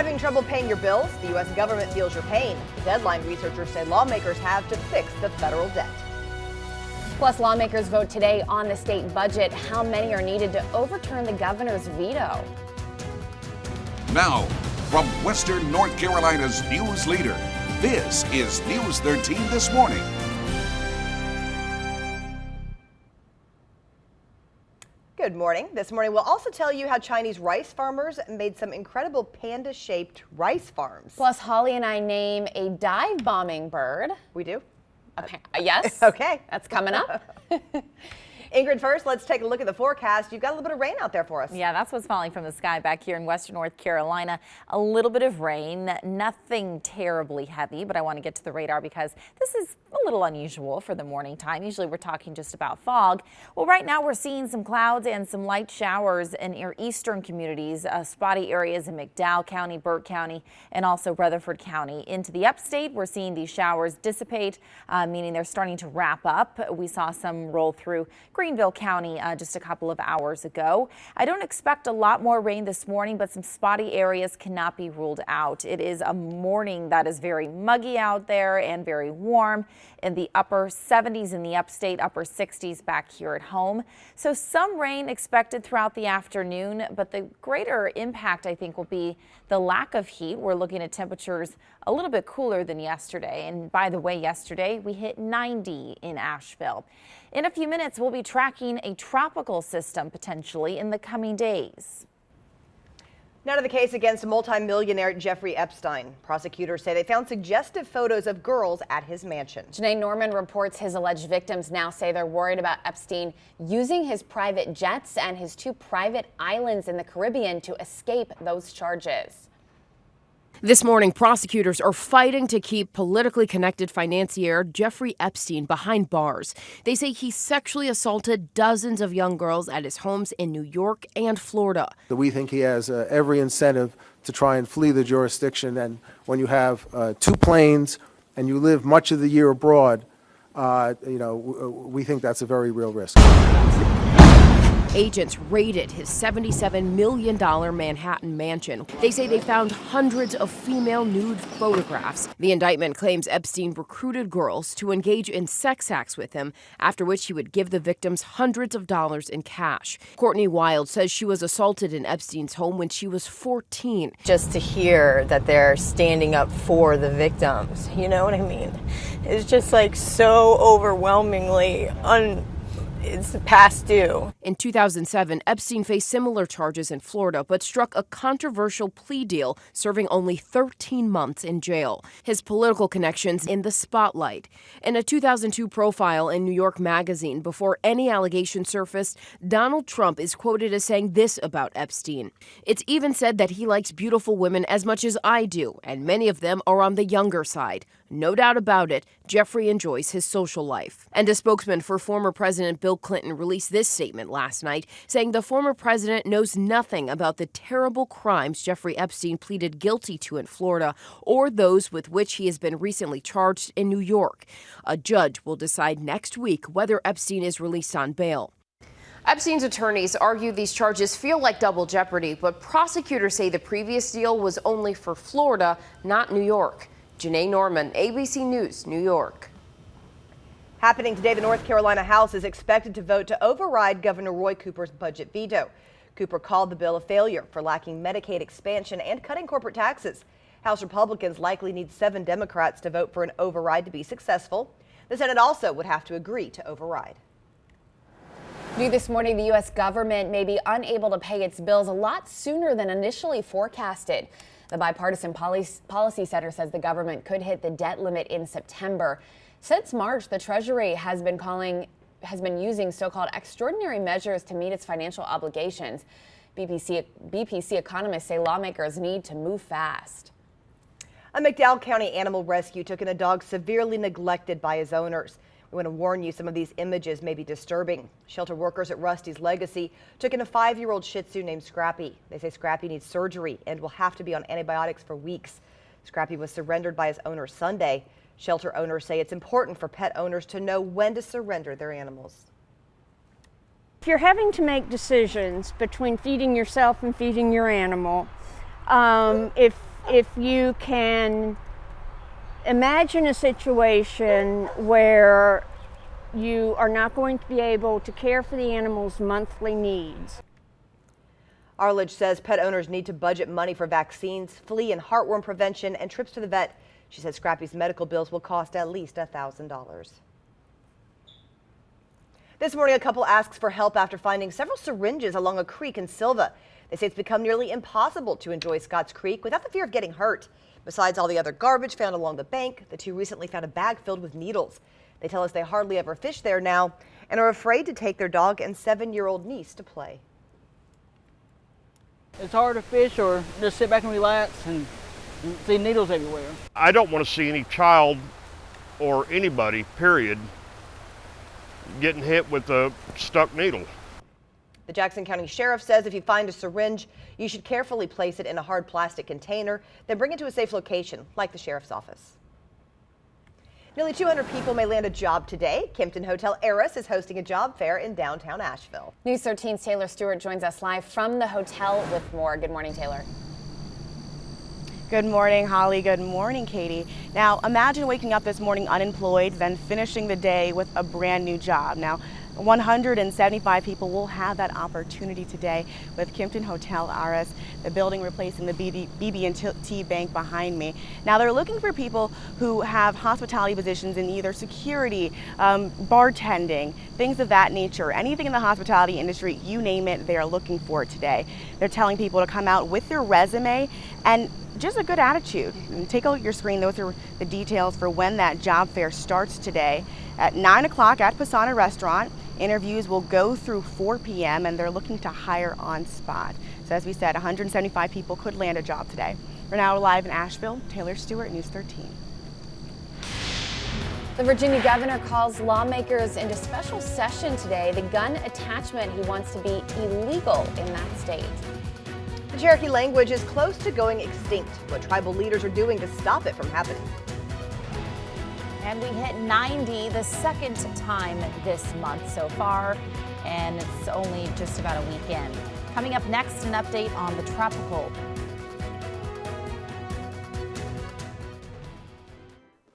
Having trouble paying your bills? The U.S. government feels your pain. The deadline researchers say lawmakers have to fix the federal debt. Plus, lawmakers vote today on the state budget. How many are needed to overturn the governor's veto? Now, from Western North Carolina's news leader, this is News 13 This Morning. Good morning. This morning we'll also tell you how Chinese rice farmers made some incredible panda-shaped rice farms. Plus, Holly and I name a dive-bombing bird. We do? Yes. Okay. That's coming up. Ingrid, first, let's take a look at the forecast. You've got a little bit of rain out there for us. Yeah, that's what's falling from the sky back here in Western North Carolina. A little bit of rain, nothing terribly heavy, but I want to get to the radar because this is a little unusual for the morning time. Usually we're talking just about fog. Well, right now we're seeing some clouds and some light showers in our eastern communities, spotty areas in McDowell County, Burke County, and also Rutherford County. Into the upstate, we're seeing these showers dissipate, meaning they're starting to wrap up. We saw some roll through Greenville County just a couple of hours ago. I don't expect a lot more rain this morning, but some spotty areas cannot be ruled out. It is a morning that is very muggy out there and very warm in the upper 70s in the upstate, upper 60s back here at home. So some rain expected throughout the afternoon, but the greater impact I think will be the lack of heat. We're looking at temperatures a little bit cooler than yesterday. And by the way, yesterday we hit 90 in Asheville. In a few minutes, we'll be tracking a tropical system potentially in the coming days. Now to the case against multimillionaire Jeffrey Epstein. Prosecutors say they found suggestive photos of girls at his mansion. Janae Norman reports his alleged victims now say they're worried about Epstein using his private jets and his 2 private islands in the Caribbean to escape those charges. This morning, prosecutors are fighting to keep politically connected financier Jeffrey Epstein behind bars. They say he sexually assaulted dozens of young girls at his homes in New York and Florida. We think he has every incentive to try and flee the jurisdiction. And when you have 2 planes and you live much of the year abroad, we think that's a very real risk. Agents raided his $77 million Manhattan mansion. They say they found hundreds of female nude photographs. The indictment claims Epstein recruited girls to engage in sex acts with him, after which he would give the victims hundreds of dollars in cash. Courtney Wild says she was assaulted in Epstein's home when she was 14. Just to hear that they're standing up for the victims, you know what I mean? It's just like so overwhelmingly it's past due. In 2007, Epstein faced similar charges in Florida, but struck a controversial plea deal, serving only 13 months in jail. His political connections in the spotlight. In a 2002 profile in New York Magazine, before any allegation surfaced, Donald Trump is quoted as saying this about Epstein. It's even said that he likes beautiful women as much as I do, and many of them are on the younger side. No doubt about it, Jeffrey enjoys his social life. And a spokesman for former President Bill Clinton released this statement last night, saying the former president knows nothing about the terrible crimes Jeffrey Epstein pleaded guilty to in Florida or those with which he has been recently charged in New York. A judge will decide next week whether Epstein is released on bail. Epstein's attorneys argue these charges feel like double jeopardy, but prosecutors say the previous deal was only for Florida, not New York. Janae Norman, ABC News, New York. Happening today, the North Carolina House is expected to vote to override Governor Roy Cooper's budget veto. Cooper called the bill a failure for lacking Medicaid expansion and cutting corporate taxes. House Republicans likely need 7 Democrats to vote for an override to be successful. The Senate also would have to agree to override. New this morning, the U.S. government may be unable to pay its bills a lot sooner than initially forecasted. The Bipartisan Policy Center says the government could hit the debt limit in September. Since March, the Treasury has been using so-called extraordinary measures to meet its financial obligations. BPC economists say lawmakers need to move fast. A McDowell County animal rescue took in a dog severely neglected by his owners. We want to warn you, some of these images may be disturbing. Shelter workers at Rusty's Legacy took in a 5-year-old Shih Tzu named Scrappy. They say Scrappy needs surgery and will have to be on antibiotics for weeks. Scrappy was surrendered by his owner Sunday. Shelter owners say it's important for pet owners to know when to surrender their animals. If you're having to make decisions between feeding yourself and feeding your animal, if if you can imagine a situation where you are not going to be able to care for the animal's monthly needs. Arledge says pet owners need to budget money for vaccines, flea and heartworm prevention, and trips to the vet. She says Scrappy's medical bills will cost at least $1,000. This morning, a couple asks for help after finding several syringes along a creek in Silva. They say it's become nearly impossible to enjoy Scotts Creek without the fear of getting hurt. Besides all the other garbage found along the bank, the two recently found a bag filled with needles. They tell us they hardly ever fish there now and are afraid to take their dog and 7-year-old niece to play. It's hard to fish or just sit back and relax and see needles everywhere. I don't want to see any child or anybody, period, getting hit with a stuck needle. The Jackson County Sheriff says if you find a syringe, you should carefully place it in a hard plastic container, then bring it to a safe location, like the sheriff's office. Nearly 200 people may land a job today. Kimpton Hotel Heiress is hosting a job fair in downtown Asheville. News 13's Taylor Stewart joins us live from the hotel with more. Good morning, Taylor. Good morning, Holly. Good morning, Katie. Now, imagine waking up this morning unemployed, then finishing the day with a brand new job. Now, 175 people will have that opportunity today with Kimpton Hotel Heiress, the building replacing the BB&T Bank behind me. Now, they're looking for people who have hospitality positions in either security, bartending, things of that nature. Anything in the hospitality industry, you name it, they are looking for today. They're telling people to come out with their resume and just a good attitude. And take a look at your screen. Those are the details for when that job fair starts today at 9 o'clock at Pisana Restaurant. Interviews will go through 4 p.m. and they're looking to hire on spot. So as we said, 175 people could land a job today. We're now live in Asheville. Taylor Stewart, News 13. The Virginia governor calls lawmakers into special session today. The gun attachment he wants to be illegal in that state. The Cherokee language is close to going extinct. What tribal leaders are doing to stop it from happening. And we hit 90 the second time this month so far, and it's only just about a weekend. Coming up next, an update on the tropical